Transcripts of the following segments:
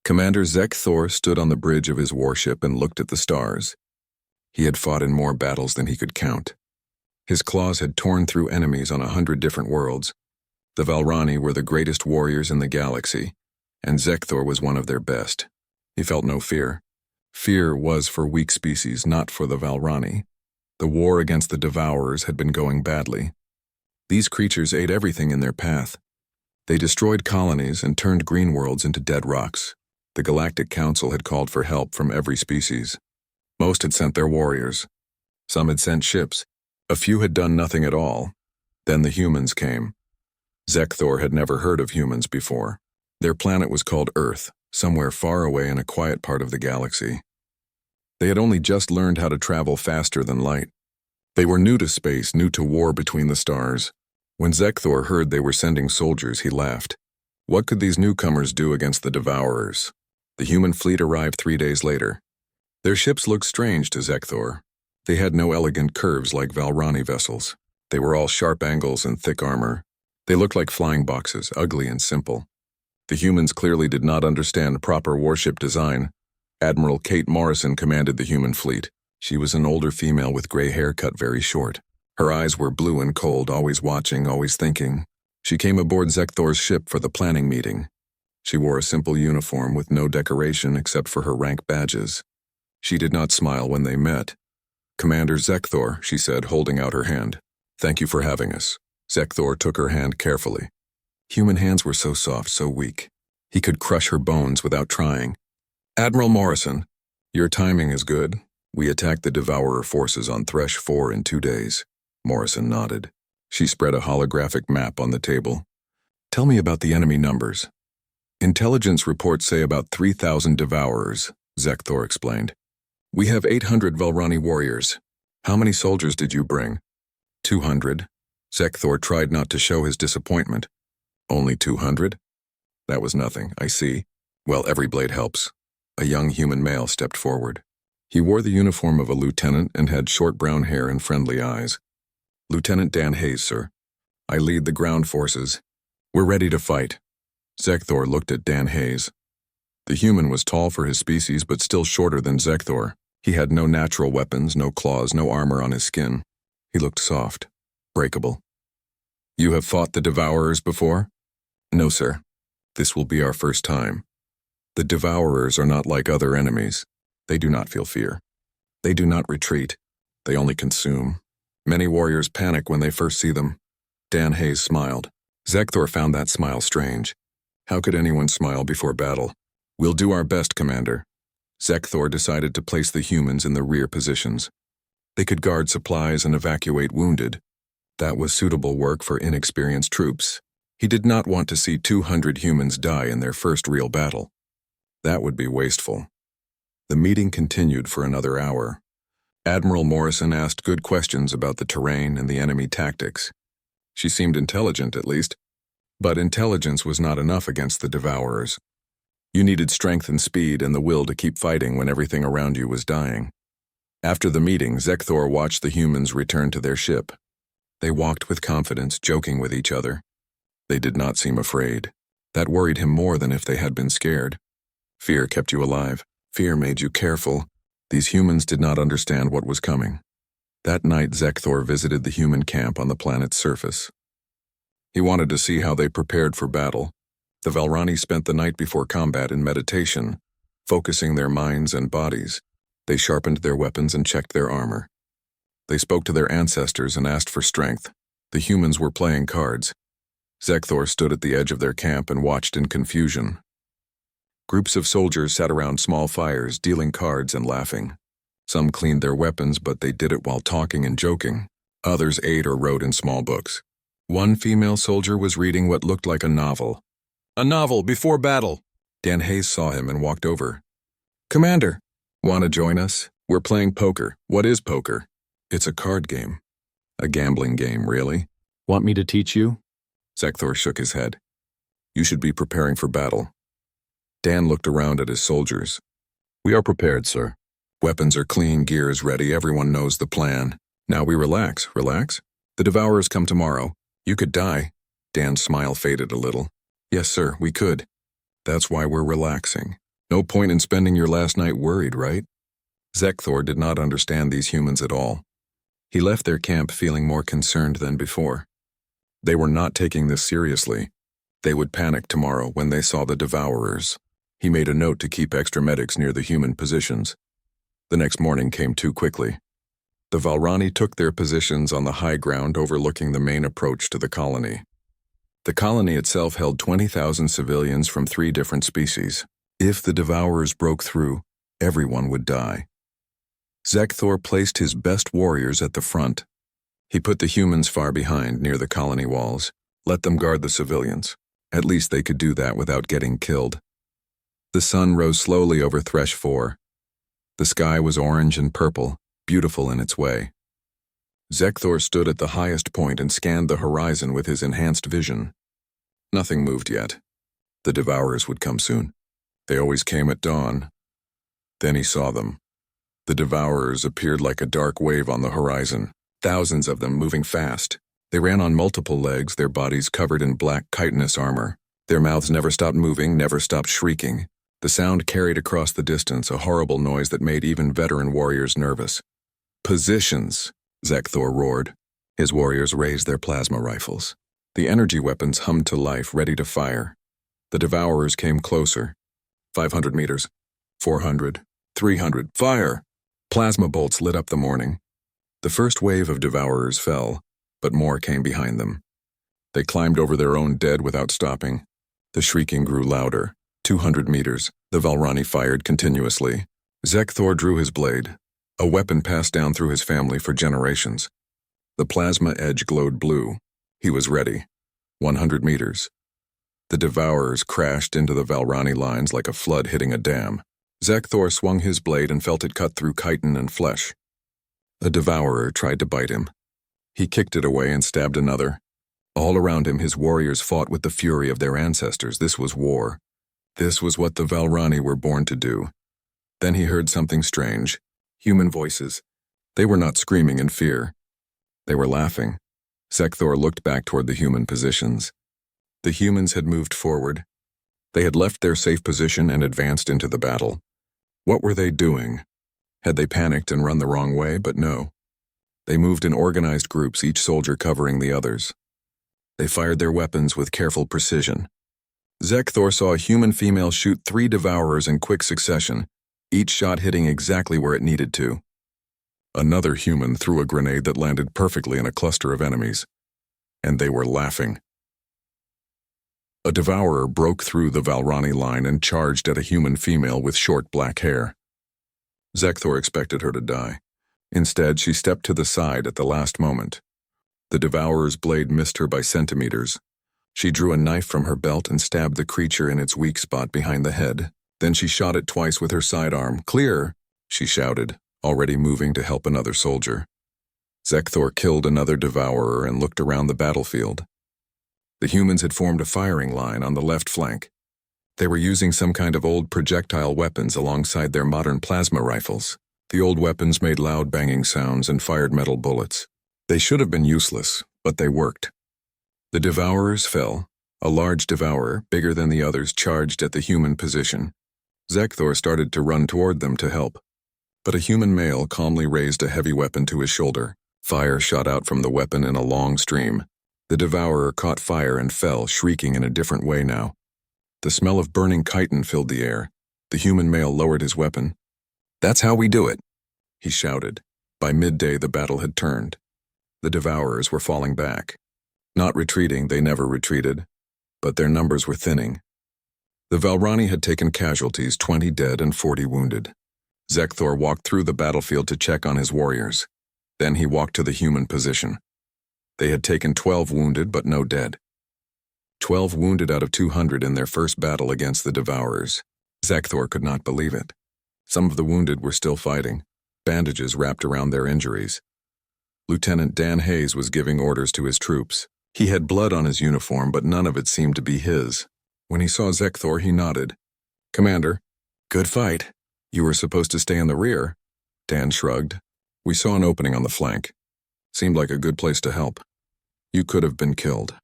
Commander Zek Thor stood on the bridge of his warship and looked at the stars. He had fought in more battles than he could count. His claws had torn through enemies on 100 different worlds. The Valrani were the greatest warriors in the galaxy, and Zek Thor was one of their best. He felt no fear. Fear was for weak species, not for the Valrani. The war against the Devourers had been going badly. These creatures ate everything in their path. They destroyed colonies and turned green worlds into dead rocks. The Galactic Council had called for help from every species. Most had sent their warriors. Some had sent ships. A few had done nothing at all. Then the humans came. Zek Thor had never heard of humans before. Their planet was called Earth, somewhere far away in a quiet part of the galaxy. They had only just learned how to travel faster than light. They were new to space, new to war between the stars. When Zek Thor heard they were sending soldiers, he laughed. What could these newcomers do against the Devourers? The human fleet arrived 3 days later. Their ships looked strange to Zek Thor. They had no elegant curves like Valrani vessels. They were all sharp angles and thick armor. They looked like flying boxes, ugly and simple. The humans clearly did not understand proper warship design. Admiral Kate Morrison commanded the human fleet. She was an older female with gray hair cut very short. Her eyes were blue and cold, always watching, always thinking. She came aboard Zek Thor's ship for the planning meeting. She wore a simple uniform with no decoration except for her rank badges. She did not smile when they met. "Commander Zek Thor," she said, holding out her hand. "Thank you for having us." Zek Thor took her hand carefully. Human hands were so soft, so weak. He could crush her bones without trying. "Admiral Morrison, your timing is good. We attacked the Devourer forces on Thresh 4 in 2 days. Morrison nodded. She spread a holographic map on the table. "Tell me about the enemy numbers." "Intelligence reports say about 3,000 Devourers," Zek Thor explained. "We have 800 Valrani warriors. How many soldiers did you bring?" 200. Zek Thor tried not to show his disappointment. "Only 200? That was nothing, I see. Well, every blade helps." A young human male stepped forward. He wore the uniform of a lieutenant and had short brown hair and friendly eyes. "Lieutenant Dan Hayes, sir. I lead the ground forces. We're ready to fight." Zek Thor looked at Dan Hayes. The human was tall for his species but still shorter than Zek Thor. He had no natural weapons, no claws, no armor on his skin. He looked soft, breakable. "You have fought the Devourers before?" "No, sir. This will be our first time. The Devourers are not like other enemies. They do not feel fear. They do not retreat. They only consume. Many warriors panic when they first see them." Dan Hayes smiled. Zek Thor found that smile strange. How could anyone smile before battle? "We'll do our best, Commander." Zek Thor decided to place the humans in the rear positions. They could guard supplies and evacuate wounded. That was suitable work for inexperienced troops. He did not want to see 200 humans die in their first real battle. That would be wasteful. The meeting continued for another hour. Admiral Morrison asked good questions about the terrain and the enemy tactics. She seemed intelligent, at least. But intelligence was not enough against the Devourers. You needed strength and speed and the will to keep fighting when everything around you was dying. After the meeting, Zek Thor watched the humans return to their ship. They walked with confidence, joking with each other. They did not seem afraid. That worried him more than if they had been scared. Fear kept you alive. Fear made you careful. These humans did not understand what was coming. That night, Zek Thor visited the human camp on the planet's surface. He wanted to see how they prepared for battle. The Valrani spent the night before combat in meditation, focusing their minds and bodies. They sharpened their weapons and checked their armor. They spoke to their ancestors and asked for strength. The humans were playing cards. Zek Thor stood at the edge of their camp and watched in confusion. Groups of soldiers sat around small fires, dealing cards and laughing. Some cleaned their weapons, but they did it while talking and joking. Others ate or wrote in small books. One female soldier was reading what looked like a novel. "A novel before battle." Dan Hayes saw him and walked over. "Commander, want to join us? We're playing poker." "What is poker?" "It's a card game." "A gambling game, really?" "Want me to teach you?" Zek Thor shook his head. "You should be preparing for battle." Dan looked around at his soldiers. "We are prepared, sir." "Weapons are clean, gear is ready, everyone knows the plan. Now we relax. The Devourers come tomorrow. You could die." Dan's smile faded a little. "Yes, sir, we could. That's why we're relaxing. No point in spending your last night worried, right? Zekthor did not understand these humans at all. He left their camp feeling more concerned than before. They were not taking this seriously. They would panic tomorrow when they saw the Devourers. He made a note to keep extra medics near the human positions. The next morning came too quickly. The Valrani took their positions on the high ground overlooking the main approach to the colony. The colony itself held 20,000 civilians from 3 different species. If the Devourers broke through, everyone would die. Zekthor placed his best warriors at the front. He put the humans far behind, near the colony walls. Let them guard the civilians. At least they could do that without getting killed. The sun rose slowly over Thresh 4. The sky was orange and purple, beautiful in its way. Zekthor stood at the highest point and scanned the horizon with his enhanced vision. Nothing moved yet. The Devourers would come soon. They always came at dawn. Then he saw them. The Devourers appeared like a dark wave on the horizon, thousands of them moving fast. They ran on multiple legs, their bodies covered in black chitinous armor. Their mouths never stopped moving, never stopped shrieking. The sound carried across the distance, a horrible noise that made even veteran warriors nervous. Positions, Zekthor roared. His warriors raised their plasma rifles. The energy weapons hummed to life, ready to fire. The Devourers came closer. 500 meters. 400. 300. Fire! Plasma bolts lit up the morning. The first wave of Devourers fell, but more came behind them. They climbed over their own dead without stopping. The shrieking grew louder. 200 meters. The Valrani fired continuously. Zekthor drew his blade, a weapon passed down through his family for generations. The plasma edge glowed blue. He was ready. 100 meters. The Devourers crashed into the Valrani lines like a flood hitting a dam. Zekthor swung his blade and felt it cut through chitin and flesh. A Devourer tried to bite him. He kicked it away and stabbed another. All around him, his warriors fought with the fury of their ancestors. This was war. This was what the Valrani were born to do. Then he heard something strange. Human voices. They were not screaming in fear. They were laughing. Zekthor looked back toward the human positions. The humans had moved forward. They had left their safe position and advanced into the battle. What were they doing? Had they panicked and run the wrong way? But no. They moved in organized groups, each soldier covering the others. They fired their weapons with careful precision. Zekthor saw a human female shoot 3 Devourers in quick succession, each shot hitting exactly where it needed to. Another human threw a grenade that landed perfectly in a cluster of enemies. And they were laughing. A Devourer broke through the Valrani line and charged at a human female with short black hair. Zekthor expected her to die. Instead, she stepped to the side at the last moment. The Devourer's blade missed her by centimeters. She drew a knife from her belt and stabbed the creature in its weak spot behind the head. Then she shot it twice with her sidearm. "Clear!" she shouted, already moving to help another soldier. Zekthor killed another Devourer and looked around the battlefield. The humans had formed a firing line on the left flank. They were using some kind of old projectile weapons alongside their modern plasma rifles. The old weapons made loud banging sounds and fired metal bullets. They should have been useless, but they worked. The Devourers fell. A large Devourer, bigger than the others, charged at the human position. Zekthor started to run toward them to help. But a human male calmly raised a heavy weapon to his shoulder. Fire shot out from the weapon in a long stream. The Devourer caught fire and fell, shrieking in a different way now. The smell of burning chitin filled the air. The human male lowered his weapon. "That's how we do it," he shouted. By midday, the battle had turned. The Devourers were falling back. Not retreating, they never retreated, but their numbers were thinning. The Valrani had taken casualties, 20 dead and 40 wounded. Zekthor walked through the battlefield to check on his warriors. Then he walked to the human position. They had taken 12 wounded, but no dead. 12 wounded out of 200 in their first battle against the Devourers. Zekthor could not believe it. Some of the wounded were still fighting, bandages wrapped around their injuries. Lieutenant Dan Hayes was giving orders to his troops. He had blood on his uniform, but none of it seemed to be his. When he saw Zekthor, he nodded. "Commander, good fight. You were supposed to stay in the rear." Dan shrugged. "We saw an opening on the flank. Seemed like a good place to help. You could have been killed."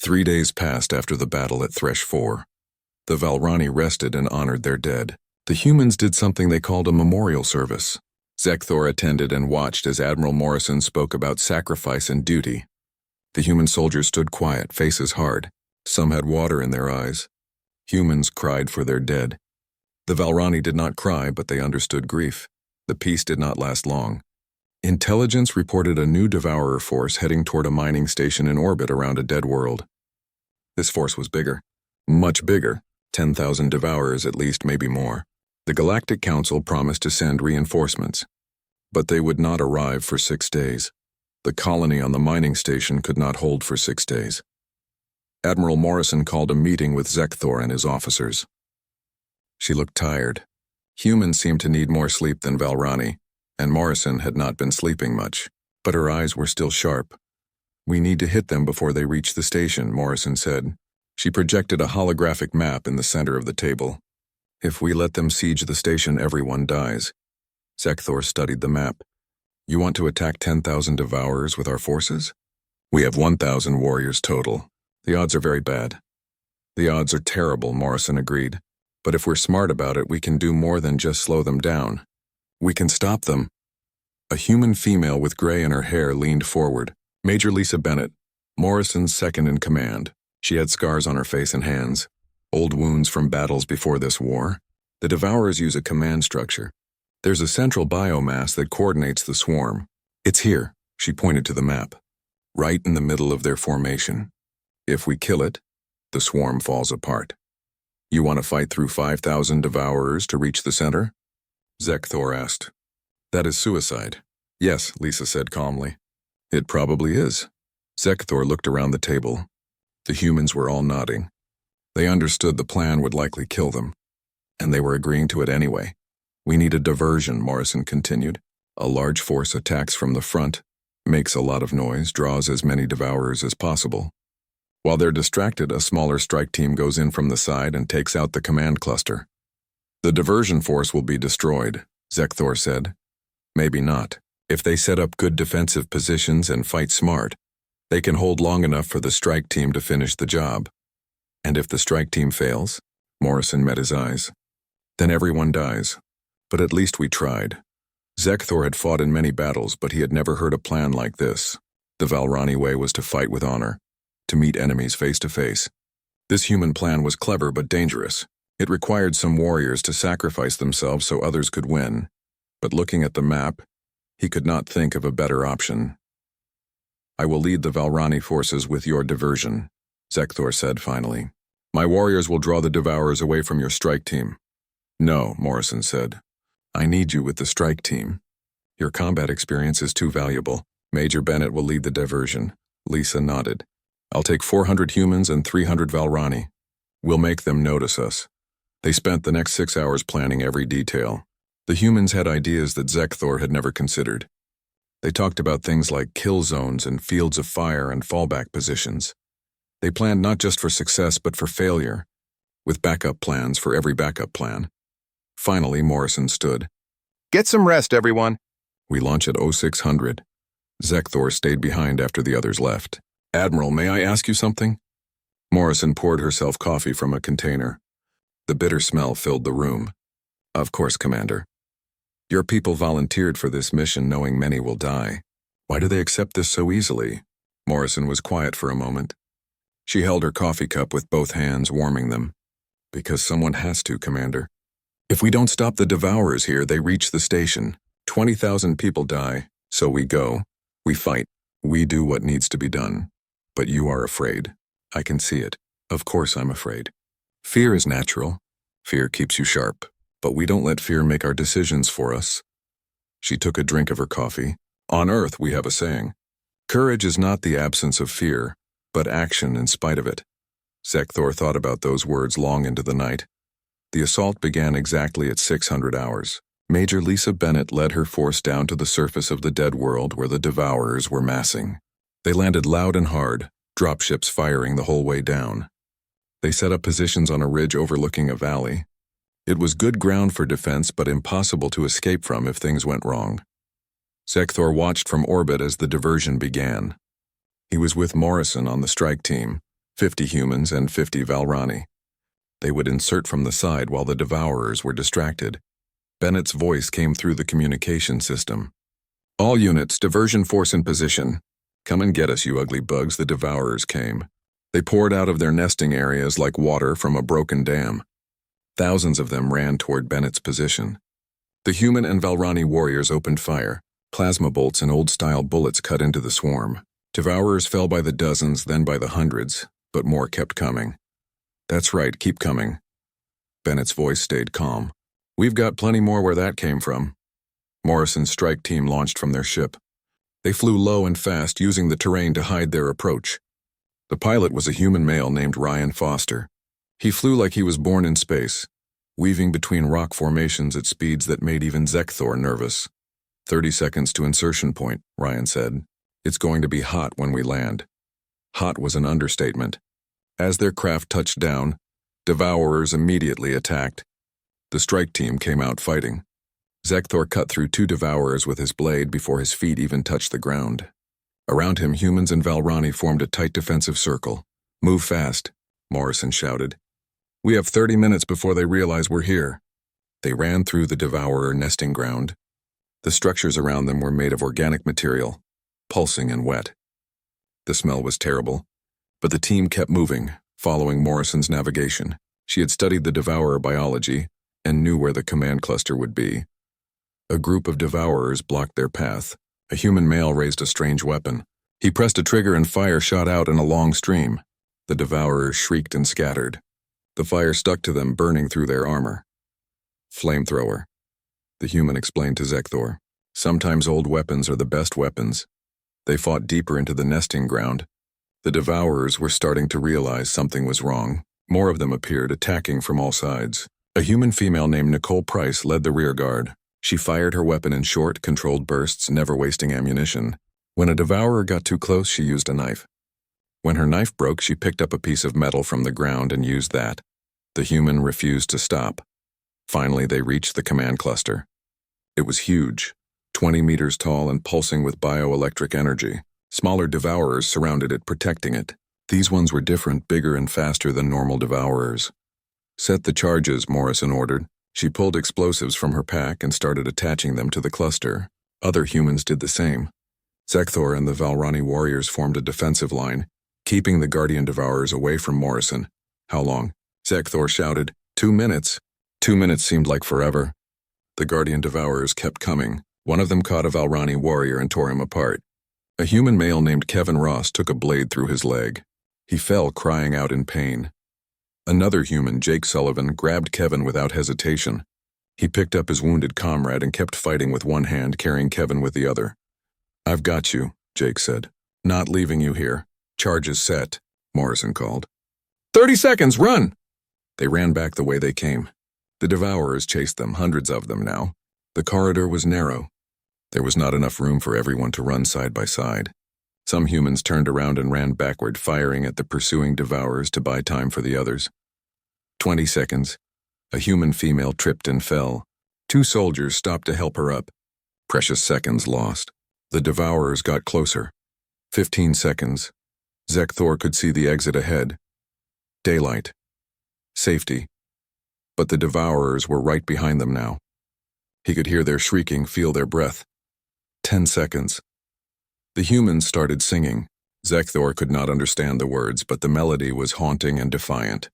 3 days passed after the battle at Thresh 4. The Valrani rested and honored their dead. The humans did something they called a memorial service. Zekthor attended and watched as Admiral Morrison spoke about sacrifice and duty. The human soldiers stood quiet, faces hard. Some had water in their eyes. Humans cried for their dead. The Valrani did not cry, but they understood grief. The peace did not last long. Intelligence reported a new Devourer force heading toward a mining station in orbit around a dead world. This force was bigger. Much bigger. 10,000 Devourers at least, maybe more. The Galactic Council promised to send reinforcements, but they would not arrive for 6 days. The colony on the mining station could not hold for 6 days. Admiral Morrison called a meeting with Zekthor and his officers. She looked tired. Humans seemed to need more sleep than Valrani, and Morrison had not been sleeping much, but her eyes were still sharp. "We need to hit them before they reach the station," Morrison said. She projected a holographic map in the center of the table. "If we let them siege the station, everyone dies." Zekthor studied the map. "You want to attack 10,000 Devourers with our forces? We have 1,000 warriors total. The odds are very bad." "The odds are terrible," Morrison agreed. "But if we're smart about it, we can do more than just slow them down. We can stop them." A human female with gray in her hair leaned forward. Major Lisa Bennett, Morrison's second in command. She had scars on her face and hands, old wounds from battles before this war. The Devourers use a command structure. There's a central biomass that coordinates the swarm. It's here, she pointed to the map, right in the middle of their formation. If we kill it, the swarm falls apart. You want to fight through 5,000 Devourers to reach the center? Zekthor asked. That is suicide. Yes, Lisa said calmly. It probably is. Zekthor looked around the table. The humans were all nodding. They understood the plan would likely kill them, and they were agreeing to it anyway. We need a diversion, Morrison continued. A large force attacks from the front, makes a lot of noise, draws as many Devourers as possible. While they're distracted, a smaller strike team goes in from the side and takes out the command cluster. The diversion force will be destroyed, Zekthor said. Maybe not. If they set up good defensive positions and fight smart, they can hold long enough for the strike team to finish the job. And if the strike team fails, Morrison met his eyes, then everyone dies. But at least we tried. Zekthor had fought in many battles, but he had never heard a plan like this. The Valrani way was to fight with honor, to meet enemies face to face. This human plan was clever but dangerous. It required some warriors to sacrifice themselves so others could win. But looking at the map, he could not think of a better option. I will lead the Valrani forces with your diversion, Zekthor said finally. My warriors will draw the Devourers away from your strike team. No, Morrison said. I need you with the strike team. Your combat experience is too valuable. Major Bennett will lead the diversion. Lisa nodded. I'll take 400 humans and 300 Valrani. We'll make them notice us. They spent the next 6 hours planning every detail. The humans had ideas that Zekthor had never considered. They talked about things like kill zones and fields of fire and fallback positions. They planned not just for success but for failure, with backup plans for every backup plan. Finally, Morrison stood. Get some rest, everyone. We launch at 0600. Zekthor stayed behind after the others left. Admiral, may I ask you something? Morrison poured herself coffee from a container. The bitter smell filled the room. Of course, Commander. Your people volunteered for this mission knowing many will die. Why do they accept this so easily? Morrison was quiet for a moment. She held her coffee cup with both hands, warming them. Because someone has to, Commander. If we don't stop the Devourers here, they reach the station. 20,000 people die, so we go. We fight. We do what needs to be done. But you are afraid. I can see it. Of course I'm afraid. Fear is natural. Fear keeps you sharp. But we don't let fear make our decisions for us. She took a drink of her coffee. On Earth, we have a saying. Courage is not the absence of fear, but action in spite of it. Zekthor thought about those words long into the night. The assault began exactly at 600 hours. Major Lisa Bennett led her force down to the surface of the dead world where the Devourers were massing. They landed loud and hard, dropships firing the whole way down. They set up positions on a ridge overlooking a valley. It was good ground for defense, but impossible to escape from if things went wrong. Zekthor watched from orbit as the diversion began. He was with Morrison on the strike team, 50 humans and 50 Valrani. They would insert from the side while the devourers were distracted. Bennett's voice came through the communication system. "All units, diversion force in position. Come and get us, you ugly bugs," the devourers came. They poured out of their nesting areas like water from a broken dam. Thousands of them ran toward Bennett's position. The human and Valrani warriors opened fire. Plasma bolts and old-style bullets cut into the swarm. Devourers fell by the dozens, then by the hundreds, but more kept coming. "That's right, keep coming." Bennett's voice stayed calm. "We've got plenty more where that came from." Morrison's strike team launched from their ship. They flew low and fast, using the terrain to hide their approach. The pilot was a human male named Ryan Foster. He flew like he was born in space, weaving between rock formations at speeds that made even Zekthor nervous. 30 seconds to insertion point, Ryan said. "It's going to be hot when we land." Hot was an understatement. As their craft touched down, devourers immediately attacked. The strike team came out fighting. Zekthor cut through 2 devourers with his blade before his feet even touched the ground. Around him, humans and Valrani formed a tight defensive circle. "Move fast," Morrison shouted. "We have 30 minutes before they realize we're here." They ran through the devourer nesting ground. The structures around them were made of organic material, pulsing and wet. The smell was terrible, but the team kept moving, following Morrison's navigation. She had studied the devourer biology and knew where the command cluster would be. A group of devourers blocked their path. A human male raised a strange weapon. He pressed a trigger and fire shot out in a long stream. The devourers shrieked and scattered. The fire stuck to them, burning through their armor. "Flamethrower," the human explained to Zekthor. "Sometimes old weapons are the best weapons." They fought deeper into the nesting ground. The devourers were starting to realize something was wrong. More of them appeared, attacking from all sides. A human female named Nicole Price led the rear guard. She fired her weapon in short, controlled bursts, never wasting ammunition. When a devourer got too close, she used a knife. When her knife broke, she picked up a piece of metal from the ground and used that. The human refused to stop. Finally, they reached the command cluster. It was huge, 20 meters tall and pulsing with bioelectric energy. Smaller devourers surrounded it, protecting it. These ones were different, bigger and faster than normal devourers. "Set the charges," Morrison ordered. She pulled explosives from her pack and started attaching them to the cluster. Other humans did the same. Zekthor and the Valrani warriors formed a defensive line, keeping the Guardian Devourers away from Morrison. "How long?" Zekthor shouted. 2 minutes. 2 minutes seemed like forever. The Guardian Devourers kept coming. One of them caught a Valrani warrior and tore him apart. A human male named Kevin Ross took a blade through his leg. He fell, crying out in pain. Another human, Jake Sullivan, grabbed Kevin without hesitation. He picked up his wounded comrade and kept fighting with one hand, carrying Kevin with the other. "I've got you," Jake said. "Not leaving you here. Charges set," Morrison called. 30 seconds, run!" They ran back the way they came. The devourers chased them, hundreds of them now. The corridor was narrow. There was not enough room for everyone to run side by side. Some humans turned around and ran backward, firing at the pursuing devourers to buy time for the others. 20 seconds. A human female tripped and fell. 2 soldiers stopped to help her up. Precious seconds lost. The devourers got closer. 15 seconds. Zekthor could see the exit ahead. Daylight. Safety. But the devourers were right behind them now. He could hear their shrieking, feel their breath. 10 seconds. The humans started singing. Zekthor could not understand the words, but the melody was haunting and defiant.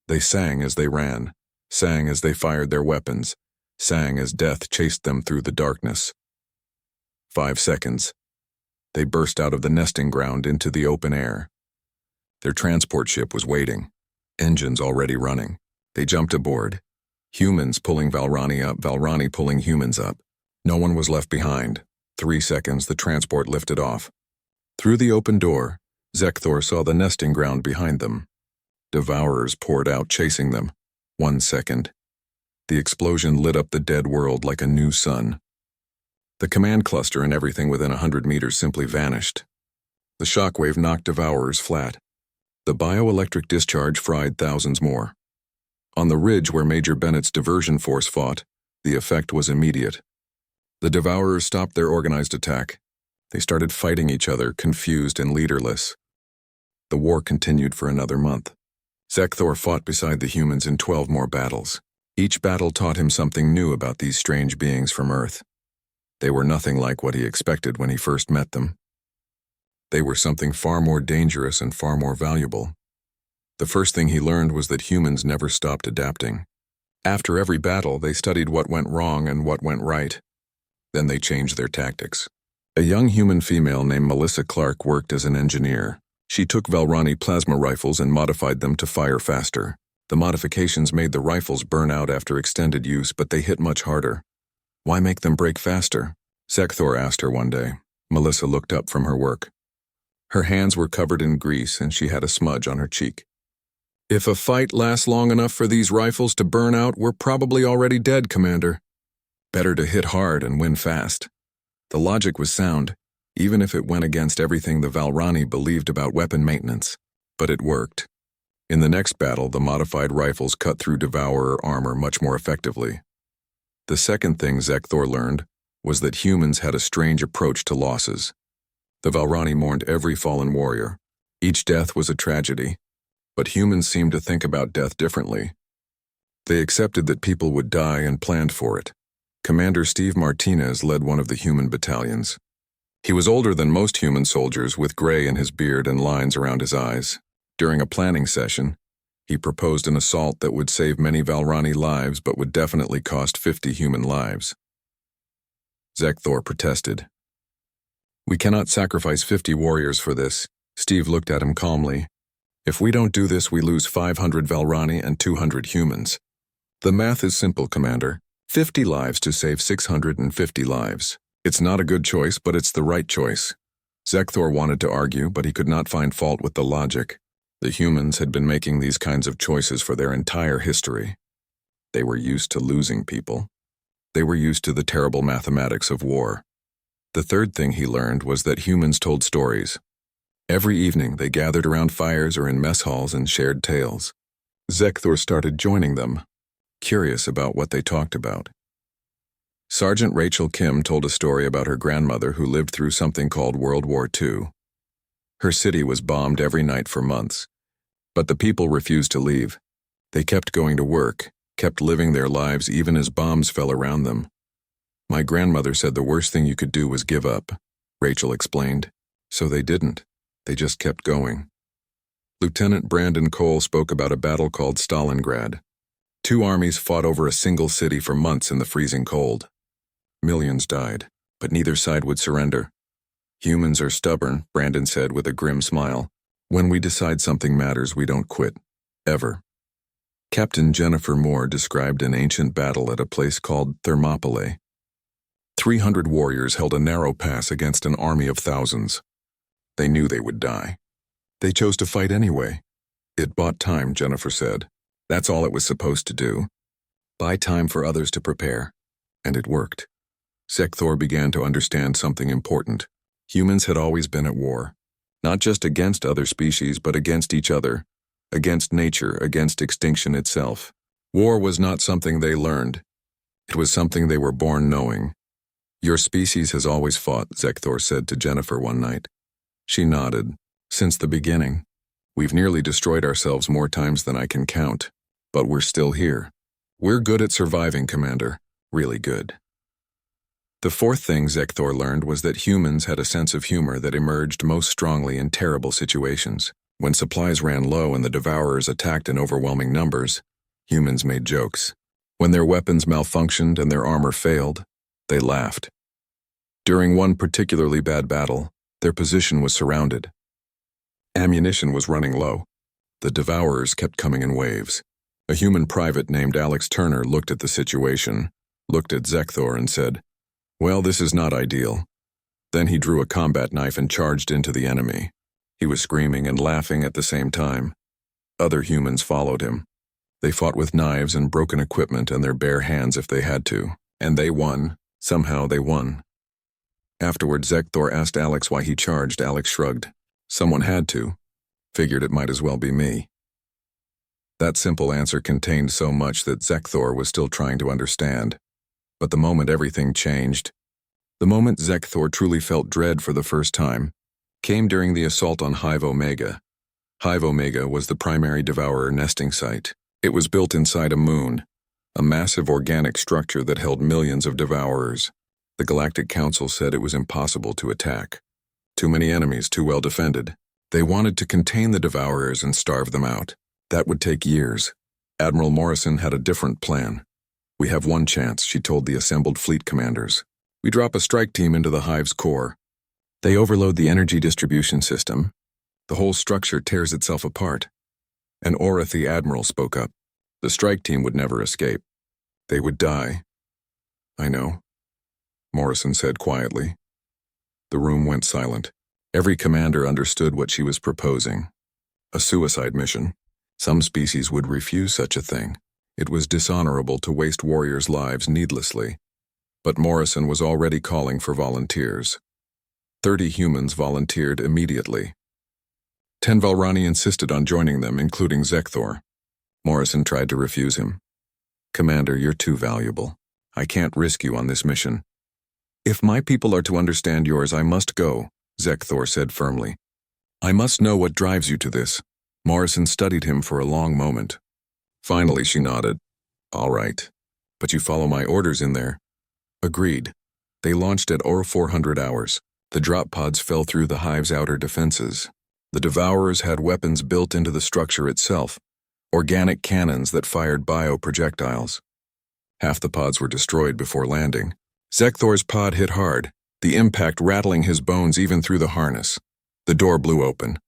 They sang as they ran, sang as they fired their weapons, sang as death chased them through the darkness. 5 seconds. They burst out of the nesting ground into the open air. Their transport ship was waiting, engines already running. They jumped aboard. Humans pulling Valrani up, Valrani pulling humans up. No one was left behind. 3 seconds, the transport lifted off. Through the open door, Zekthor saw the nesting ground behind them. Devourers poured out, chasing them. 1 second. The explosion lit up the dead world like a new sun. The command cluster and everything within 100 meters simply vanished. The shockwave knocked devourers flat. The bioelectric discharge fried thousands more. On the ridge where Major Bennett's diversion force fought, the effect was immediate. The devourers stopped their organized attack. They started fighting each other, confused and leaderless. The war continued for another month. Zekthor fought beside the humans in 12 more battles. Each battle taught him something new about these strange beings from Earth. They were nothing like what he expected when he first met them. They were something far more dangerous and far more valuable. The first thing he learned was that humans never stopped adapting. After every battle, they studied what went wrong and what went right. Then they changed their tactics. A young human female named Melissa Clark worked as an engineer. She took Valrani plasma rifles and modified them to fire faster. The modifications made the rifles burn out after extended use, but they hit much harder. Why make them break faster? Zekthor asked her one day. Melissa looked up from her work. Her hands were covered in grease and she had a smudge on her cheek. If a fight lasts long enough for these rifles to burn out, we're probably already dead, Commander. Better to hit hard and win fast. The logic was sound, even if it went against everything the Valrani believed about weapon maintenance. But it worked. In the next battle, the modified rifles cut through Devourer armor much more effectively. The second thing Zekthor learned was that humans had a strange approach to losses. The Valrani mourned every fallen warrior. Each death was a tragedy, but humans seemed to think about death differently. They accepted that people would die and planned for it. Commander Steve Martinez led one of the human battalions. He was older than most human soldiers, with gray in his beard and lines around his eyes. During a planning session, he proposed an assault that would save many Valrani lives but would definitely cost 50 human lives. Zekthor protested. We cannot sacrifice 50 warriors for this. Steve looked at him calmly. If we don't do this, we lose 500 Valrani and 200 humans. The math is simple, Commander. 50 lives to save 650 lives. It's not a good choice, but it's the right choice. Zekthor wanted to argue, but he could not find fault with the logic. The humans had been making these kinds of choices for their entire history. They were used to losing people. They were used to the terrible mathematics of war. The third thing he learned was that humans told stories. Every evening they gathered around fires or in mess halls and shared tales. Zekthor started joining them, curious about what they talked about. Sergeant Rachel Kim told a story about her grandmother who lived through something called World War II. Her city was bombed every night for months, but the people refused to leave. They kept going to work, kept living their lives even as bombs fell around them. My grandmother said the worst thing you could do was give up, Rachel explained. So they didn't. They just kept going. Lieutenant Brandon Cole spoke about a battle called Stalingrad. Two armies fought over a single city for months in the freezing cold. Millions died, but neither side would surrender. Humans are stubborn, Brandon said with a grim smile. When we decide something matters, we don't quit. Ever. Captain Jennifer Moore described an ancient battle at a place called Thermopylae. 300 warriors held a narrow pass against an army of thousands. They knew they would die. They chose to fight anyway. It bought time, Jennifer said. That's all it was supposed to do. Buy time for others to prepare. And it worked. Zekthor began to understand something important. Humans had always been at war. Not just against other species, but against each other. Against nature, against extinction itself. War was not something they learned. It was something they were born knowing. Your species has always fought, Zekthor said to Jennifer one night. She nodded. Since the beginning. We've nearly destroyed ourselves more times than I can count. But we're still here. We're good at surviving, Commander. Really good. The fourth thing Zekthor learned was that humans had a sense of humor that emerged most strongly in terrible situations. When supplies ran low and the Devourers attacked in overwhelming numbers, humans made jokes. When their weapons malfunctioned and their armor failed, they laughed. During one particularly bad battle, their position was surrounded. Ammunition was running low. The Devourers kept coming in waves. A human private named Alex Turner looked at the situation, looked at Zekthor and said, "Well, this is not ideal." Then he drew a combat knife and charged into the enemy. He was screaming and laughing at the same time. Other humans followed him. They fought with knives and broken equipment and their bare hands if they had to. And they won. Somehow they won. Afterward, Zekthor asked Alex why he charged. Alex shrugged. Someone had to. Figured it might as well be me. That simple answer contained so much that Zekthor was still trying to understand. But the moment everything changed, the moment Zekthor truly felt dread for the first time, came during the assault on Hive Omega. Hive Omega was the primary devourer nesting site. It was built inside a moon, a massive organic structure that held millions of devourers. The Galactic Council said it was impossible to attack. Too many enemies, too well defended. They wanted to contain the devourers and starve them out. That would take years. Admiral Morrison had a different plan. "We have one chance," she told the assembled fleet commanders. "We drop a strike team into the Hive's core. They overload the energy distribution system. The whole structure tears itself apart." And Orith, the admiral, spoke up. "The strike team would never escape. They would die." "I know," Morrison said quietly. The room went silent. Every commander understood what she was proposing. A suicide mission. Some species would refuse such a thing. It was dishonorable to waste warriors' lives needlessly. But Morrison was already calling for volunteers. 30 humans volunteered immediately. 10 Valrani insisted on joining them, including Zekthor. Morrison tried to refuse him. "Commander, you're too valuable. I can't risk you on this mission." "If my people are to understand yours, I must go," Zekthor said firmly. "I must know what drives you to this." Morrison studied him for a long moment. Finally, she nodded. "All right. But you follow my orders in there." "Agreed." They launched at 400 hours. The drop pods fell through the Hive's outer defenses. The Devourers had weapons built into the structure itself, organic cannons that fired bio-projectiles. Half the pods were destroyed before landing. Zekthor's pod hit hard, the impact rattling his bones even through the harness. The door blew open.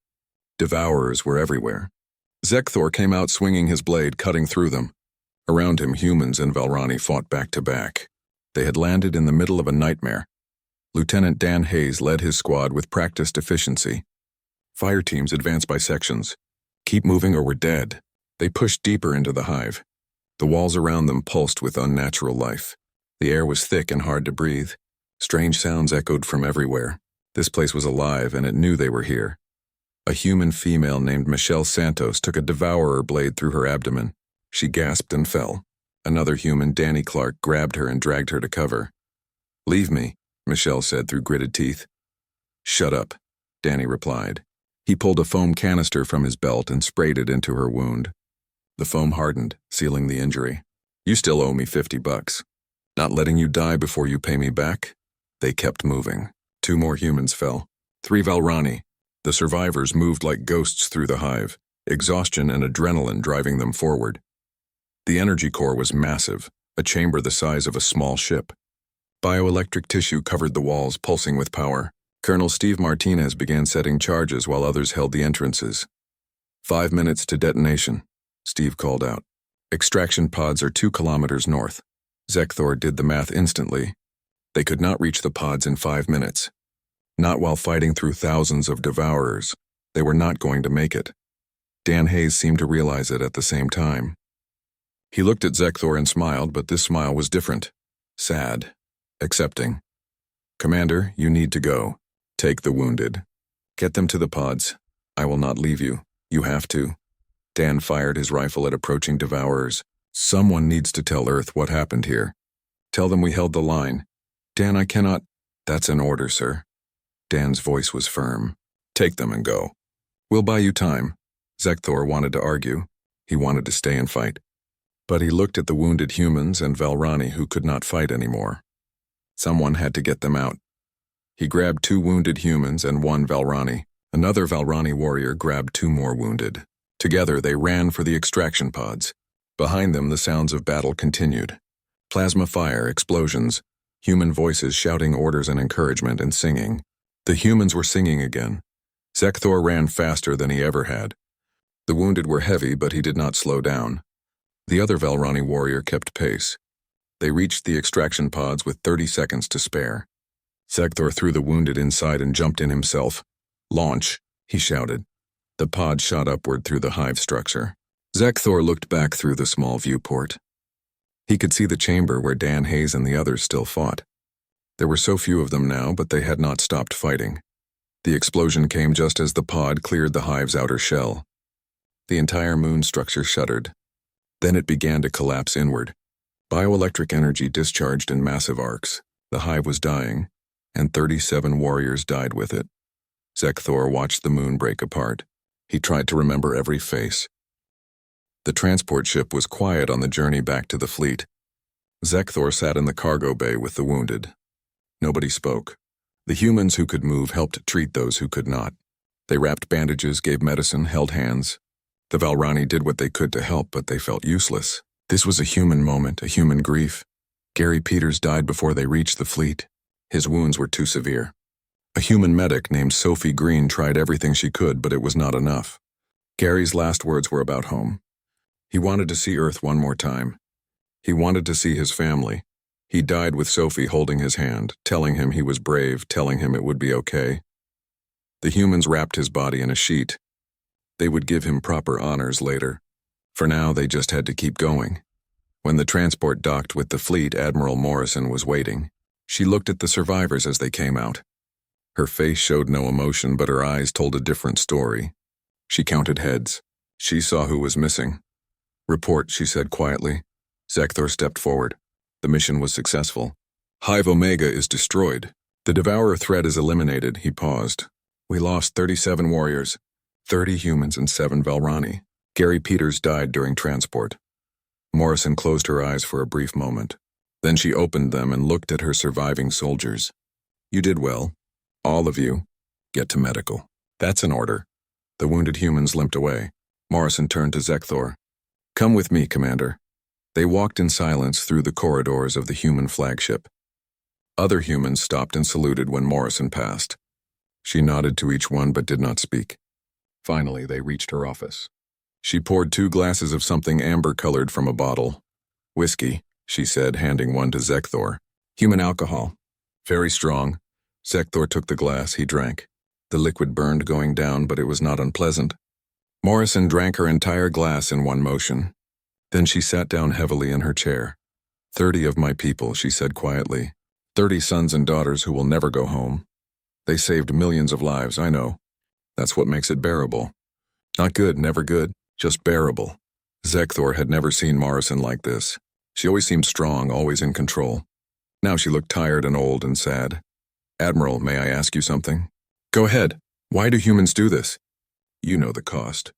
Devourers were everywhere. Zekthor came out swinging his blade, cutting through them. Around him, humans and Valrani fought back to back. They had landed in the middle of a nightmare. Lieutenant Dan Hayes led his squad with practiced efficiency. "Fire teams advance by sections. Keep moving or we're dead." They pushed deeper into the Hive. The walls around them pulsed with unnatural life. The air was thick and hard to breathe. Strange sounds echoed from everywhere. This place was alive, and it knew they were here. A human female named Michelle Santos took a devourer blade through her abdomen. She gasped and fell. Another human, Danny Clark, grabbed her and dragged her to cover. "Leave me," Michelle said through gritted teeth. "Shut up," Danny replied. He pulled a foam canister from his belt and sprayed it into her wound. The foam hardened, sealing the injury. "You still owe me $50. Not letting you die before you pay me back?" They kept moving. 2 more humans fell. 3 Valrani. The survivors moved like ghosts through the Hive, exhaustion and adrenaline driving them forward. The energy core was massive, a chamber the size of a small ship. Bioelectric tissue covered the walls, pulsing with power. Colonel Steve Martinez began setting charges while others held the entrances. 5 minutes to detonation, Steve called out. "Extraction pods are 2 kilometers north." Zekthor did the math instantly. They could not reach the pods in 5 minutes. Not while fighting through thousands of devourers. They were not going to make it. Dan Hayes seemed to realize it at the same time. He looked at Zekthor and smiled, but this smile was different. Sad. Accepting. "Commander, you need to go. Take the wounded. Get them to the pods. I will not leave you. You have to." Dan fired his rifle at approaching devourers. "Someone needs to tell Earth what happened here. Tell them we held the line." "Dan, I cannot." "That's an order, sir." Dan's voice was firm. "Take them and go. We'll buy you time." Zekthor wanted to argue. He wanted to stay and fight. But he looked at the wounded humans and Valrani who could not fight anymore. Someone had to get them out. He grabbed 2 wounded humans and 1 Valrani. Another Valrani warrior grabbed 2 more wounded. Together they ran for the extraction pods. Behind them the sounds of battle continued. Plasma fire, explosions, human voices shouting orders and encouragement and singing. The humans were singing again. Zekthor ran faster than he ever had. The wounded were heavy, but he did not slow down. The other Valrani warrior kept pace. They reached the extraction pods with 30 seconds to spare. Zekthor threw the wounded inside and jumped in himself. "Launch," he shouted. The pod shot upward through the Hive structure. Zekthor looked back through the small viewport. He could see the chamber where Dan Hayes and the others still fought. There were so few of them now, but they had not stopped fighting. The explosion came just as the pod cleared the Hive's outer shell. The entire moon structure shuddered. Then it began to collapse inward. Bioelectric energy discharged in massive arcs. The Hive was dying, and 37 warriors died with it. Zekthor watched the moon break apart. He tried to remember every face. The transport ship was quiet on the journey back to the fleet. Zekthor sat in the cargo bay with the wounded. Nobody spoke. The humans who could move helped treat those who could not. They wrapped bandages, gave medicine, held hands. The Valrani did what they could to help, but they felt useless. This was a human moment, a human grief. Gary Peters died before they reached the fleet. His wounds were too severe. A human medic named Sophie Green tried everything she could, but it was not enough. Gary's last words were about home. He wanted to see Earth one more time. He wanted to see his family. He died with Sophie holding his hand, telling him he was brave, telling him it would be okay. The humans wrapped his body in a sheet. They would give him proper honors later. For now, they just had to keep going. When the transport docked with the fleet, Admiral Morrison was waiting. She looked at the survivors as they came out. Her face showed no emotion, but her eyes told a different story. She counted heads. She saw who was missing. "Report," she said quietly. Zekthor stepped forward. The mission was successful. Hive Omega is destroyed. The Devourer threat is eliminated. He paused. We lost 37 warriors, 30 humans and 7 Valrani. Gary Peters died during transport. Morrison closed her eyes for a brief moment. Then she opened them and looked at her surviving soldiers. You did well. All of you. Get to medical. That's an order. The wounded humans limped away. Morrison turned to Zekthor. Come with me, Commander. They walked in silence through the corridors of the human flagship. Other humans stopped and saluted when Morrison passed. She nodded to each one but did not speak. Finally, they reached her office. She poured 2 glasses of something amber-colored from a bottle. Whiskey, she said, handing one to Zekthor. Human alcohol. Very strong. Zekthor took the glass. He drank. The liquid burned going down, but it was not unpleasant. Morrison drank her entire glass in one motion. Then she sat down heavily in her chair. 30 of my people, she said quietly. 30 sons and daughters who will never go home. They saved millions of lives, I know. That's what makes it bearable. Not good, never good, just bearable. Zekthor had never seen Morrison like this. She always seemed strong, always in control. Now she looked tired and old and sad. Admiral, may I ask you something? Go ahead. Why do humans do this? You know the cost.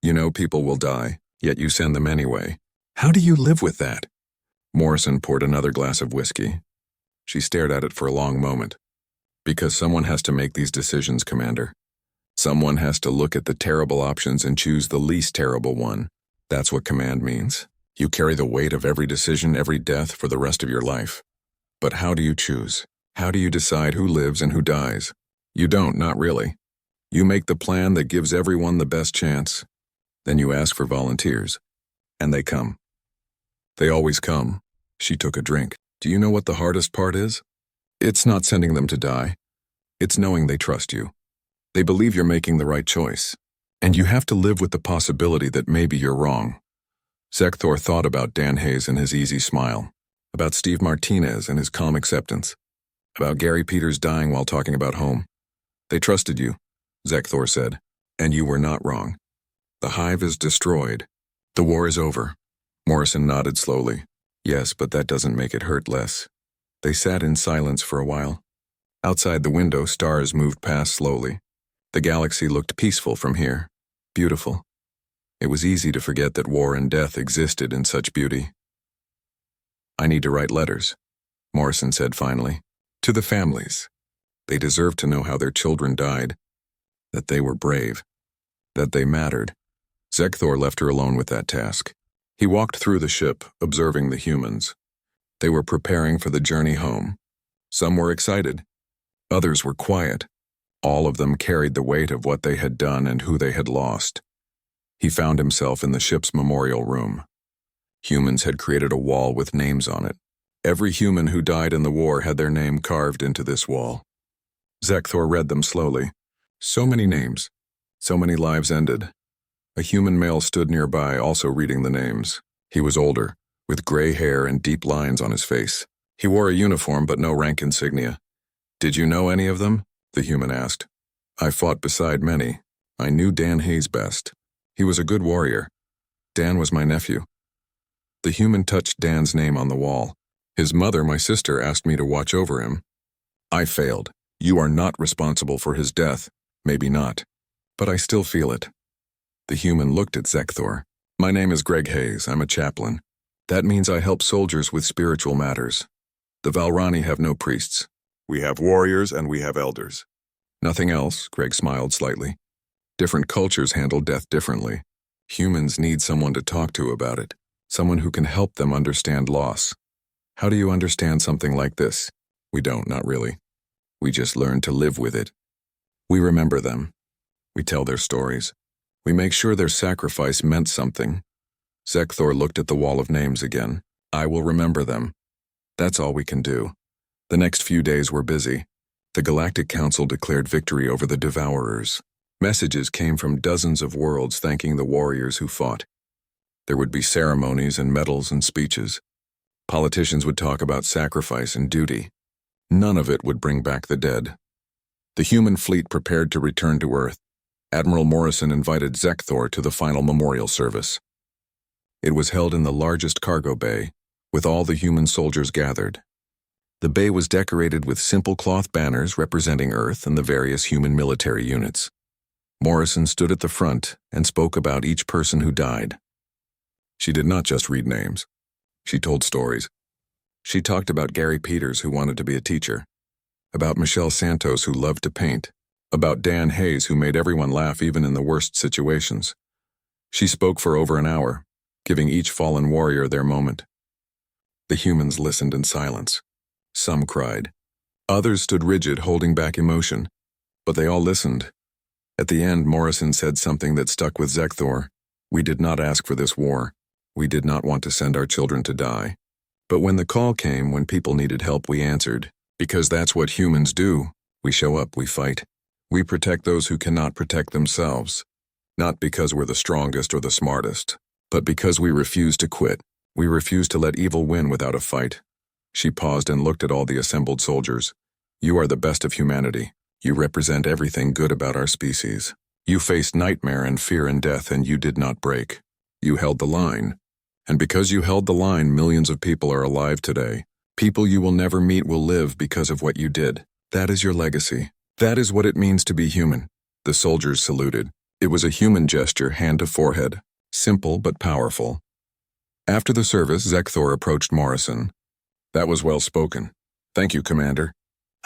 You know people will die, yet you send them anyway. How do you live with that? Morrison poured another glass of whiskey. She stared at it for a long moment. Because someone has to make these decisions, Commander. Someone has to look at the terrible options and choose the least terrible one. That's what command means. You carry the weight of every decision, every death for the rest of your life. But how do you choose? How do you decide who lives and who dies? You don't, not really. You make the plan that gives everyone the best chance. Then you ask for volunteers. And they come. They always come. She took a drink. Do you know what the hardest part is? It's not sending them to die. It's knowing they trust you. They believe you're making the right choice. And you have to live with the possibility that maybe you're wrong. Zekthor thought about Dan Hayes and his easy smile. About Steve Martinez and his calm acceptance. About Gary Peters dying while talking about home. They trusted you, Zekthor said. And you were not wrong. The hive is destroyed. The war is over. Morrison nodded slowly. Yes, but that doesn't make it hurt less. They sat in silence for a while. Outside the window, stars moved past slowly. The galaxy looked peaceful from here. Beautiful. It was easy to forget that war and death existed in such beauty. I need to write letters, Morrison said finally. To the families. They deserve to know how their children died. That they were brave. That they mattered. Zekthor left her alone with that task. He walked through the ship, observing the humans. They were preparing for the journey home. Some were excited. Others were quiet. All of them carried the weight of what they had done and who they had lost. He found himself in the ship's memorial room. Humans had created a wall with names on it. Every human who died in the war had their name carved into this wall. Zekthor read them slowly. So many names. So many lives ended. A human male stood nearby, also reading the names. He was older, with gray hair and deep lines on his face. He wore a uniform but no rank insignia. Did you know any of them? The human asked. I fought beside many. I knew Dan Hayes best. He was a good warrior. Dan was my nephew. The human touched Dan's name on the wall. His mother, my sister, asked me to watch over him. I failed. You are not responsible for his death. Maybe not. But I still feel it. The human looked at Zekthor. My name is Greg Hayes. I'm a chaplain. That means I help soldiers with spiritual matters. The Valrani have no priests. We have warriors and we have elders. Nothing else, Greg smiled slightly. Different cultures handle death differently. Humans need someone to talk to about it, someone who can help them understand loss. How do you understand something like this? We don't, not really. We just learn to live with it. We remember them. We tell their stories. We make sure their sacrifice meant something. Zekthor looked at the wall of names again. I will remember them. That's all we can do. The next few days were busy. The Galactic Council declared victory over the Devourers. Messages came from dozens of worlds thanking the warriors who fought. There would be ceremonies and medals and speeches. Politicians would talk about sacrifice and duty. None of it would bring back the dead. The human fleet prepared to return to Earth. Admiral Morrison invited Zekthor to the final memorial service. It was held in the largest cargo bay, with all the human soldiers gathered. The bay was decorated with simple cloth banners representing Earth and the various human military units. Morrison stood at the front and spoke about each person who died. She did not just read names. She told stories. She talked about Gary Peters, who wanted to be a teacher, about Michelle Santos, who loved to paint, about Dan Hayes, who made everyone laugh even in the worst situations. She spoke for over an hour, giving each fallen warrior their moment. The humans listened in silence. Some cried. Others stood rigid, holding back emotion. But they all listened. At the end, Morrison said something that stuck with Zekthor. We did not ask for this war. We did not want to send our children to die. But when the call came, when people needed help, we answered. Because that's what humans do. We show up, we fight. We protect those who cannot protect themselves. Not because we're the strongest or the smartest, but because we refuse to quit. We refuse to let evil win without a fight. She paused and looked at all the assembled soldiers. You are the best of humanity. You represent everything good about our species. You faced nightmare and fear and death, and you did not break. You held the line. And because you held the line, millions of people are alive today. People you will never meet will live because of what you did. That is your legacy. That is what it means to be human. The soldiers saluted. It was a human gesture, hand to forehead. Simple but powerful. After the service, Zekthor approached Morrison. That was well spoken. Thank you, Commander.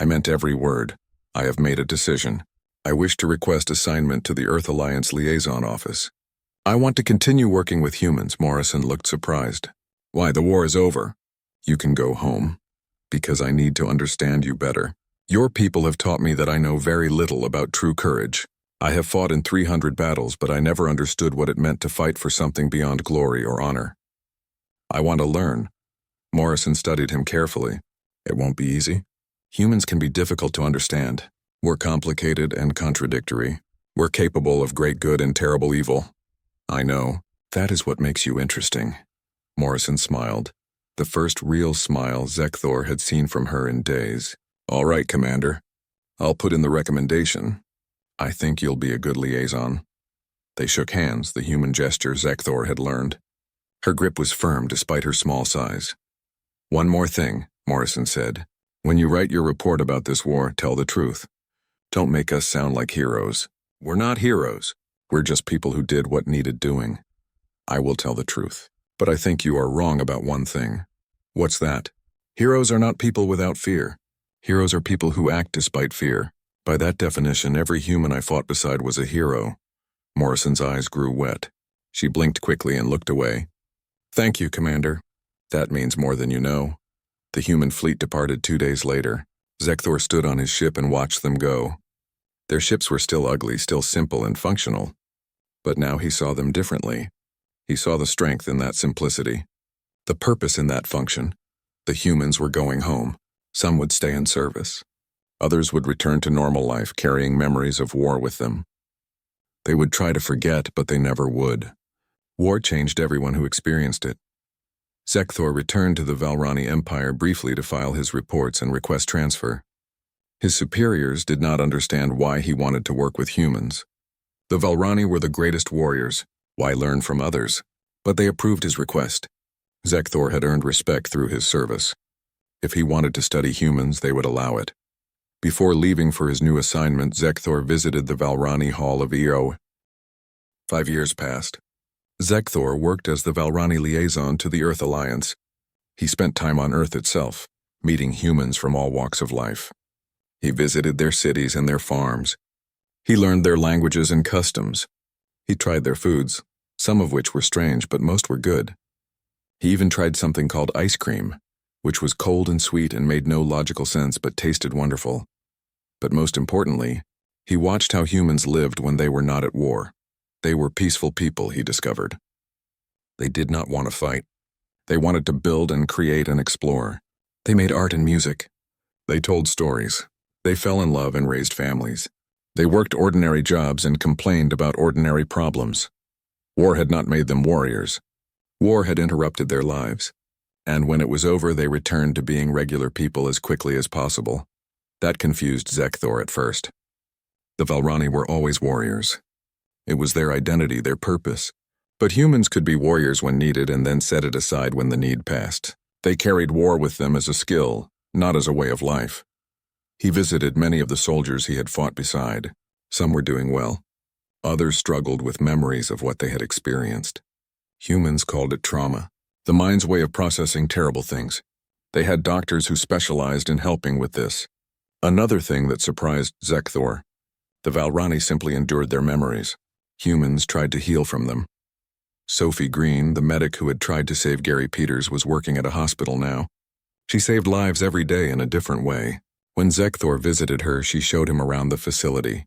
I meant every word. I have made a decision. I wish to request assignment to the Earth Alliance Liaison Office. I want to continue working with humans. Morrison looked surprised. Why, the war is over. You can go home. Because I need to understand you better. Your people have taught me that I know very little about true courage. I have fought in 300 battles, but I never understood what it meant to fight for something beyond glory or honor. I want to learn. Morrison studied him carefully. It won't be easy. Humans can be difficult to understand. We're complicated and contradictory. We're capable of great good and terrible evil. I know. That is what makes you interesting. Morrison smiled. The first real smile Zekthor had seen from her in days. All right, Commander. I'll put in the recommendation. I think you'll be a good liaison. They shook hands, the human gesture Zekthor had learned. Her grip was firm despite her small size. One more thing, Morrison said. When you write your report about this war, tell the truth. Don't make us sound like heroes. We're not heroes. We're just people who did what needed doing. I will tell the truth. But I think you are wrong about one thing. What's that? Heroes are not people without fear. Heroes are people who act despite fear. By that definition, every human I fought beside was a hero. Morrison's eyes grew wet. She blinked quickly and looked away. Thank you, Commander. That means more than you know. The human fleet departed 2 days later. Zekthor stood on his ship and watched them go. Their ships were still ugly, still simple and functional. But now he saw them differently. He saw the strength in that simplicity. The purpose in that function. The humans were going home. Some would stay in service. Others would return to normal life, carrying memories of war with them. They would try to forget, but they never would. War changed everyone who experienced it. Zekthor returned to the Valrani Empire briefly to file his reports and request transfer. His superiors did not understand why he wanted to work with humans. The Valrani were the greatest warriors. Why learn from others? But they approved his request. Zekthor had earned respect through his service. If he wanted to study humans, they would allow it. Before leaving for his new assignment, Zekthor visited the Valrani Hall of Eo. 5 years passed. Zekthor worked as the Valrani liaison to the Earth Alliance. He spent time on Earth itself, meeting humans from all walks of life. He visited their cities and their farms. He learned their languages and customs. He tried their foods, some of which were strange, but most were good. He even tried something called ice cream, which was cold and sweet and made no logical sense but tasted wonderful. But most importantly, he watched how humans lived when they were not at war. They were peaceful people, he discovered. They did not want to fight. They wanted to build and create and explore. They made art and music. They told stories. They fell in love and raised families. They worked ordinary jobs and complained about ordinary problems. War had not made them warriors. War had interrupted their lives. And when it was over, they returned to being regular people as quickly as possible. That confused Zekthor at first. The Valrani were always warriors. It was their identity, their purpose. But humans could be warriors when needed and then set it aside when the need passed. They carried war with them as a skill, not as a way of life. He visited many of the soldiers he had fought beside. Some were doing well. Others struggled with memories of what they had experienced. Humans called it trauma, the mind's way of processing terrible things. They had doctors who specialized in helping with this. Another thing that surprised Zekthor: the Valrani simply endured their memories. Humans tried to heal from them. Sophie Green, the medic who had tried to save Gary Peters, was working at a hospital now. She saved lives every day in a different way. When Zekthor visited her, she showed him around the facility.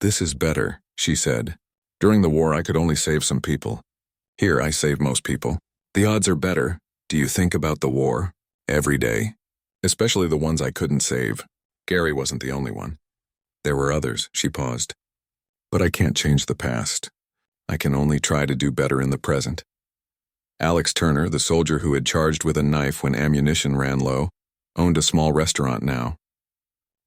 "This is better," she said. "During the war, I could only save some people. Here, I save most people. The odds are better. Do you think about the war? Every day. Especially the ones I couldn't save. Gary wasn't the only one. There were others," she paused. "But I can't change the past. I can only try to do better in the present." Alex Turner, the soldier who had charged with a knife when ammunition ran low, owned a small restaurant now.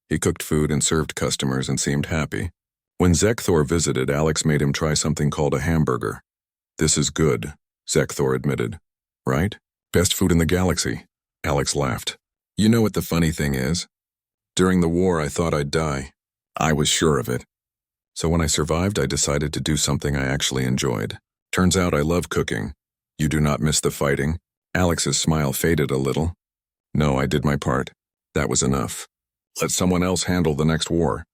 He cooked food and served customers and seemed happy. When Zekthor visited, Alex made him try something called a hamburger. "This is good," Zekthor admitted. "Right? Best food in the galaxy." Alex laughed. "You know what the funny thing is? During the war, I thought I'd die. I was sure of it. So when I survived, I decided to do something I actually enjoyed. Turns out I love cooking. You do not miss the fighting?" Alex's smile faded a little. "No, I did my part. That was enough. Let someone else handle the next war."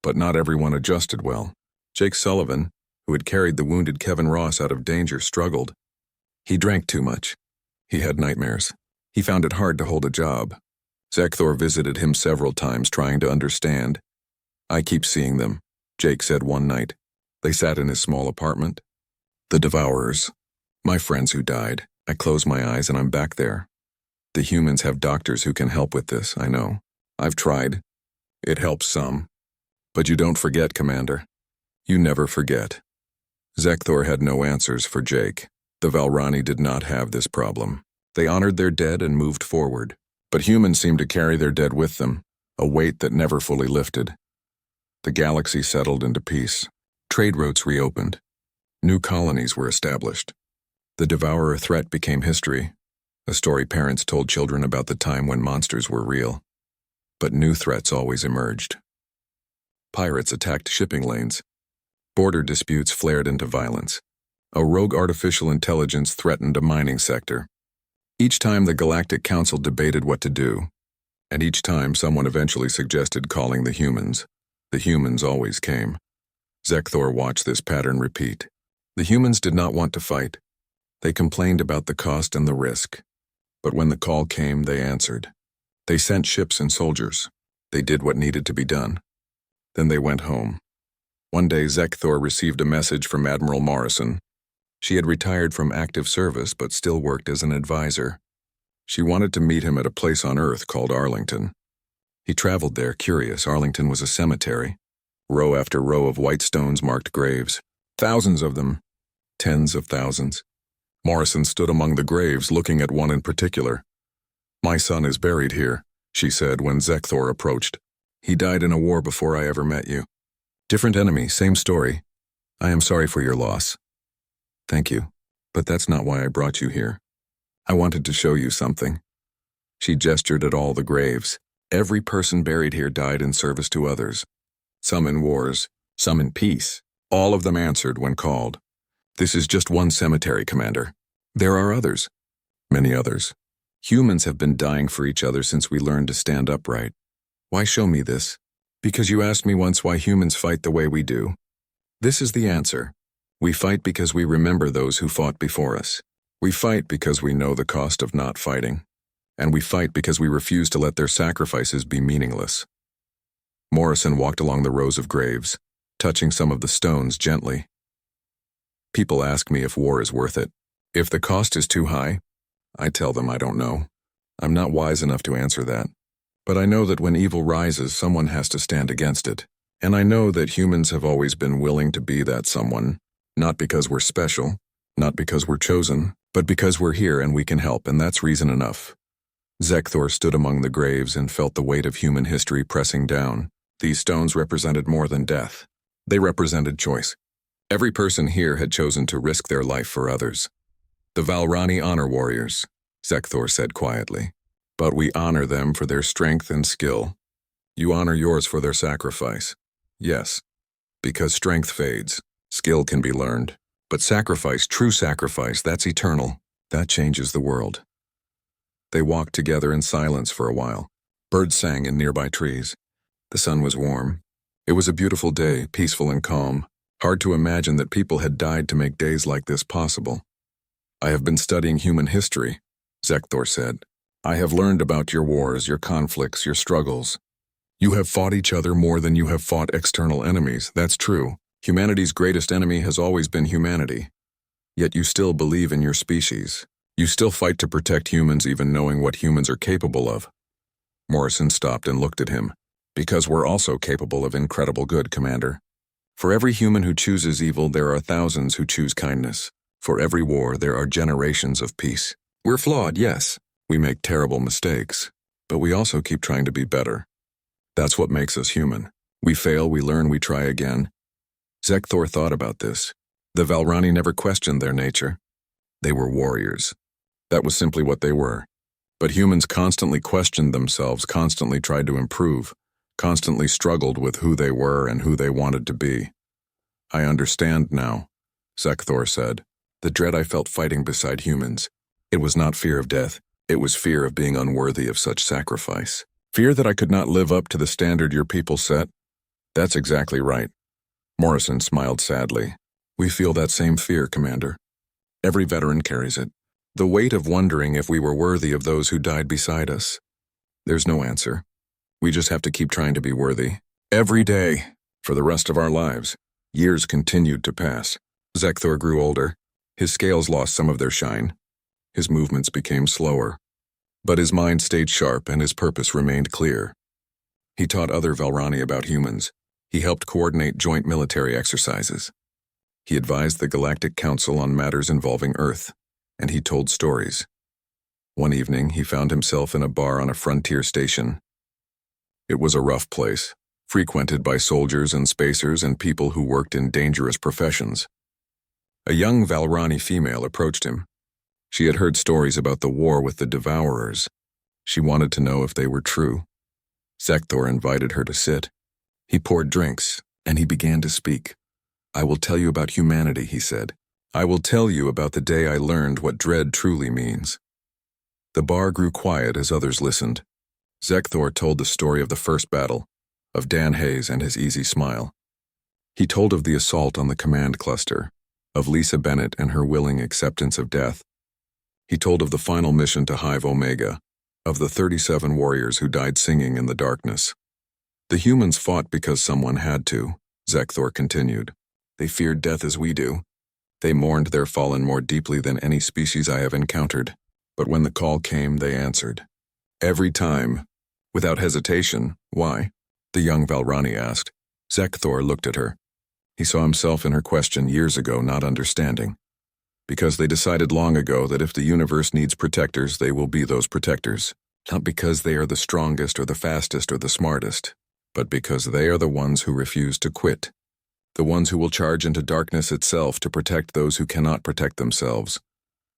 But not everyone adjusted well. Jake Sullivan, who had carried the wounded Kevin Ross out of danger, struggled. He drank too much. He had nightmares. He found it hard to hold a job. Zekthor visited him several times, trying to understand. "I keep seeing them," Jake said one night. They sat in his small apartment. "The Devourers. My friends who died. I close my eyes and I'm back there. The humans have doctors who can help with this, I know. I've tried. It helps some. But you don't forget, Commander. You never forget." Zekthor had no answers for Jake. The Valrani did not have this problem. They honored their dead and moved forward. But humans seemed to carry their dead with them, a weight that never fully lifted. The galaxy settled into peace. Trade routes reopened. New colonies were established. The Devourer threat became history, a story parents told children about the time when monsters were real. But new threats always emerged. Pirates attacked shipping lanes. Border disputes flared into violence. A rogue artificial intelligence threatened a mining sector. Each time the Galactic Council debated what to do, and each time someone eventually suggested calling the humans always came. Zekthor watched this pattern repeat. The humans did not want to fight. They complained about the cost and the risk. But when the call came, they answered. They sent ships and soldiers. They did what needed to be done. Then they went home. One day, Zekthor received a message from Admiral Morrison. She had retired from active service but still worked as an advisor. She wanted to meet him at a place on Earth called Arlington. He traveled there, curious. Arlington was a cemetery. Row after row of white stones marked graves. Thousands of them. Tens of thousands. Morrison stood among the graves, looking at one in particular. "My son is buried here," she said when Zekthor approached. "He died in a war before I ever met you. Different enemy, same story. I am sorry for your loss." "Thank you, but that's not why I brought you here. I wanted to show you something." She gestured at all the graves. Every person buried here died in service to others. Some in wars, some in peace, All of them answered when called. This is just one cemetery, Commander. There are others. Many others. Humans have been dying for each other since we learned to stand upright. Why show me this? Because you asked me once why humans fight the way we do. This is the answer. We fight because we remember those who fought before us. We fight because we know the cost of not fighting. And we fight because we refuse to let their sacrifices be meaningless. Morrison walked along the rows of graves, touching some of the stones gently. People ask me if war is worth it. If the cost is too high, I tell them I don't know. I'm not wise enough to answer that. But I know that when evil rises, someone has to stand against it. And I know that humans have always been willing to be that someone, not because we're special, not because we're chosen, but because we're here and we can help, and that's reason enough. Zekthor stood among the graves and felt the weight of human history pressing down. These stones represented more than death. They represented choice. Every person here had chosen to risk their life for others. The Valrani honor warriors, Zekthor said quietly. But we honor them for their strength and skill. You honor yours for their sacrifice. Yes, because strength fades, skill can be learned. But sacrifice, true sacrifice, that's eternal. That changes the world. They walked together in silence for a while. Birds sang in nearby trees. The sun was warm. It was a beautiful day, peaceful and calm. Hard to imagine that people had died to make days like this possible. I have been studying human history, Zekthor said. I have learned about your wars, your conflicts, your struggles. You have fought each other more than you have fought external enemies, that's true. Humanity's greatest enemy has always been humanity. Yet you still believe in your species. You still fight to protect humans even knowing what humans are capable of. Morrison stopped and looked at him. Because we're also capable of incredible good, Commander. For every human who chooses evil, there are thousands who choose kindness. For every war, there are generations of peace. We're flawed, yes. We make terrible mistakes. But we also keep trying to be better. That's what makes us human. We fail, we learn, we try again. Zekthor thought about this. The Valrani never questioned their nature. They were warriors. That was simply what they were. But humans constantly questioned themselves, constantly tried to improve, constantly struggled with who they were and who they wanted to be. I understand now, Zekthor said. The dread I felt fighting beside humans. It was not fear of death. It was fear of being unworthy of such sacrifice. Fear that I could not live up to the standard your people set. That's exactly right. Morrison smiled sadly. We feel that same fear, Commander. Every veteran carries it. The weight of wondering if we were worthy of those who died beside us. There's no answer. We just have to keep trying to be worthy. Every day, for the rest of our lives. Years continued to pass. Zekthor grew older. His scales lost some of their shine. His movements became slower. But his mind stayed sharp and his purpose remained clear. He taught other Valrani about humans. He helped coordinate joint military exercises. He advised the Galactic Council on matters involving Earth, and he told stories. One evening, he found himself in a bar on a frontier station. It was a rough place, frequented by soldiers and spacers and people who worked in dangerous professions. A young Valrani female approached him. She had heard stories about the war with the Devourers. She wanted to know if they were true. Zekthor invited her to sit. He poured drinks, and he began to speak. I will tell you about humanity, he said. I will tell you about the day I learned what dread truly means. The bar grew quiet as others listened. Zekthor told the story of the first battle, of Dan Hayes and his easy smile. He told of the assault on the command cluster, of Lisa Bennett and her willing acceptance of death. He told of the final mission to Hive Omega, of the 37 warriors who died singing in the darkness. The humans fought because someone had to, Zekthor continued. They feared death as we do. They mourned their fallen more deeply than any species I have encountered. But when the call came, they answered. Every time, without hesitation. Why? The young Valrani asked. Zekthor looked at her. He saw himself in her question years ago, not understanding. Because they decided long ago that if the universe needs protectors, they will be those protectors. Not because they are the strongest or the fastest or the smartest, but because they are the ones who refuse to quit. The ones who will charge into darkness itself to protect those who cannot protect themselves.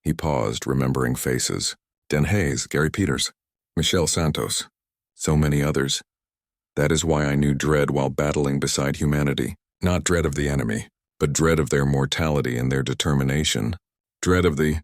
He paused, remembering faces. Dan Hayes, Gary Peters, Michelle Santos, so many others. That is why I knew dread while battling beside humanity. Not dread of the enemy, but dread of their mortality and their determination, dread of the